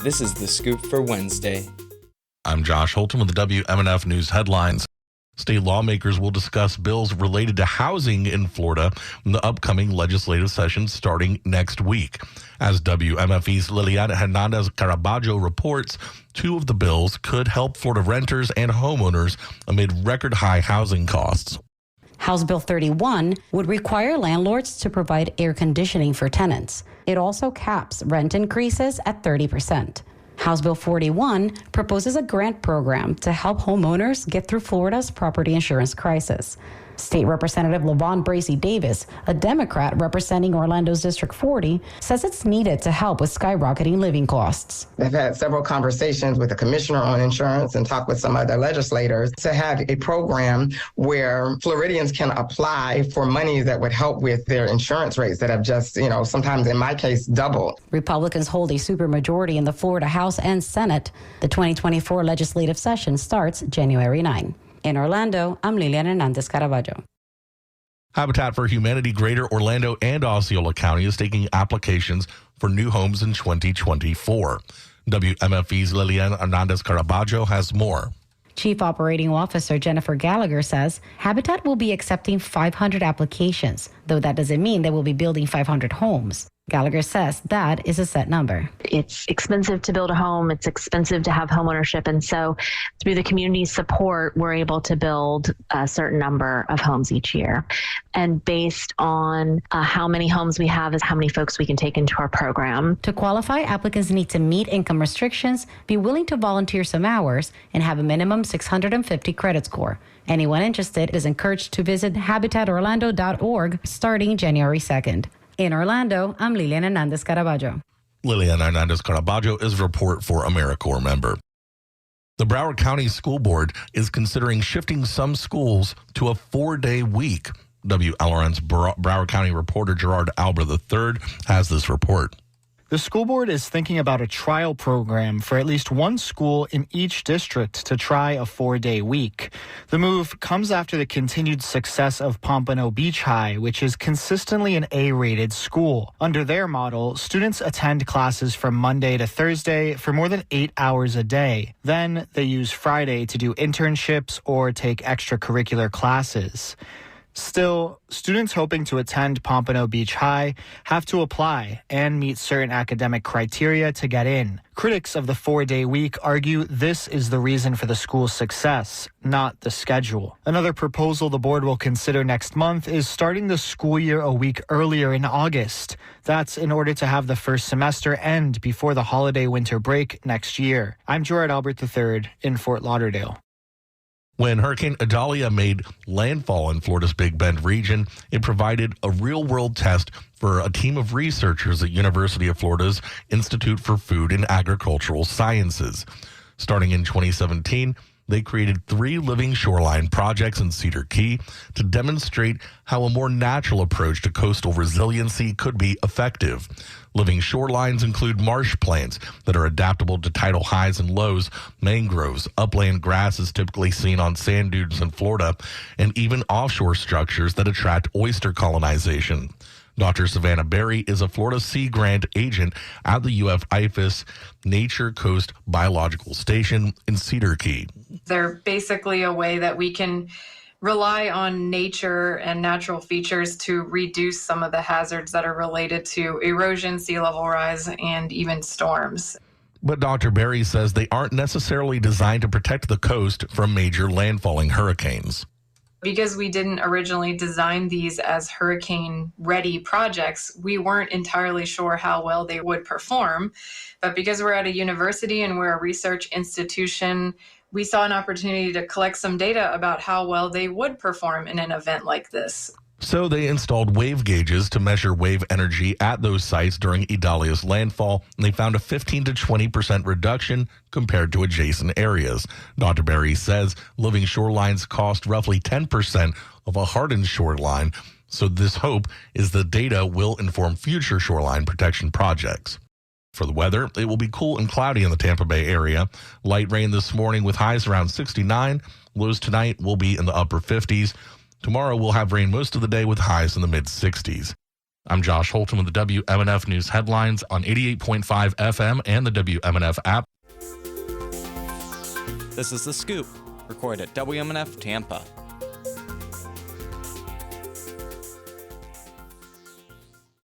This is The Scoop for Wednesday. I'm Josh Holton with the WMNF News headlines. State lawmakers will discuss bills related to housing in Florida in the upcoming legislative session starting next week. As WMFE's Liliana Hernandez Caraballo reports, two of the bills could help Florida renters and homeowners amid record high housing costs. House Bill 31 would require landlords to provide air conditioning for tenants. It also caps rent increases at 30%. House Bill 41 proposes a grant program to help homeowners get through Florida's property insurance crisis. State Representative LaVon Bracey Davis, a Democrat representing Orlando's District 40, says it's needed to help with skyrocketing living costs. I've had several conversations with the commissioner on insurance and talked with some other legislators to have a program where Floridians can apply for money that would help with their insurance rates that have just, sometimes in my case, doubled. Republicans hold a supermajority in the Florida House and Senate. The 2024 legislative session starts January 9. In Orlando, I'm Liliana Hernandez Caraballo. Habitat for Humanity Greater Orlando and Osceola County is taking applications for new homes in 2024. WMFE's Liliana Hernandez Caraballo has more. Chief Operating Officer Jennifer Gallagher says Habitat will be accepting 500 applications, though that doesn't mean they will be building 500 homes. Gallagher says that is a set number. It's expensive to build a home. It's expensive to have home ownership. And so through the community support, we're able to build a certain number of homes each year. And based on how many homes we have is how many folks we can take into our program. To qualify, applicants need to meet income restrictions, be willing to volunteer some hours, and have a minimum 650 credit score. Anyone interested is encouraged to visit habitatorlando.org starting January 2nd. In Orlando, I'm Liliana Hernandez Caraballo. Liliana Hernandez Caraballo is a Report for AmeriCorps member. The Broward County School Board is considering shifting some schools to a 4-day week. WLRN's Broward County reporter Gerard Albert III has this report. The school board is thinking about a trial program for at least one school in each district to try a 4-day week. The move comes after the continued success of Pompano Beach High, which is consistently an A-rated school. Under their model, students attend classes from Monday to Thursday for more than 8 hours a day. Then they use Friday to do internships or take extracurricular classes. Still, students hoping to attend Pompano Beach High have to apply and meet certain academic criteria to get in. Critics of the 4-day week argue this is the reason for the school's success, not the schedule. Another proposal the board will consider next month is starting the school year a week earlier in August. That's in order to have the first semester end before the holiday winter break next year. I'm Gerard Albert III in Fort Lauderdale. When Hurricane Idalia made landfall in Florida's Big Bend region, it provided a real-world test for a team of researchers at University of Florida's Institute for Food and Agricultural Sciences. Starting in 2017, they created 3 living shoreline projects in Cedar Key to demonstrate how a more natural approach to coastal resiliency could be effective. Living shorelines include marsh plants that are adaptable to tidal highs and lows, mangroves, upland grasses typically seen on sand dunes in Florida, and even offshore structures that attract oyster colonization. Dr. Savannah Berry is a Florida Sea Grant agent at the UF IFAS Nature Coast Biological Station in Cedar Key. They're basically a way that we can rely on nature and natural features to reduce some of the hazards that are related to erosion, sea level rise, and even storms. But Dr. Berry says they aren't necessarily designed to protect the coast from major landfalling hurricanes. Because we didn't originally design these as hurricane-ready projects, we weren't entirely sure how well they would perform. But because we're at a university and we're a research institution, we saw an opportunity to collect some data about how well they would perform in an event like this. So they installed wave gauges to measure wave energy at those sites during Idalia's landfall, and they found a 15 to 20% reduction compared to adjacent areas. Dr. Berry says living shorelines cost roughly 10% of a hardened shoreline, so this hope is the data will inform future shoreline protection projects. For the weather, it will be cool and cloudy in the Tampa Bay area. Light rain this morning with highs around 69. Lows tonight will be in the upper 50s. Tomorrow we'll have rain most of the day with highs in the mid-60s. I'm Josh Holton with the WMNF News headlines on 88.5 FM and the WMNF app. This is The Scoop, recorded at WMNF Tampa.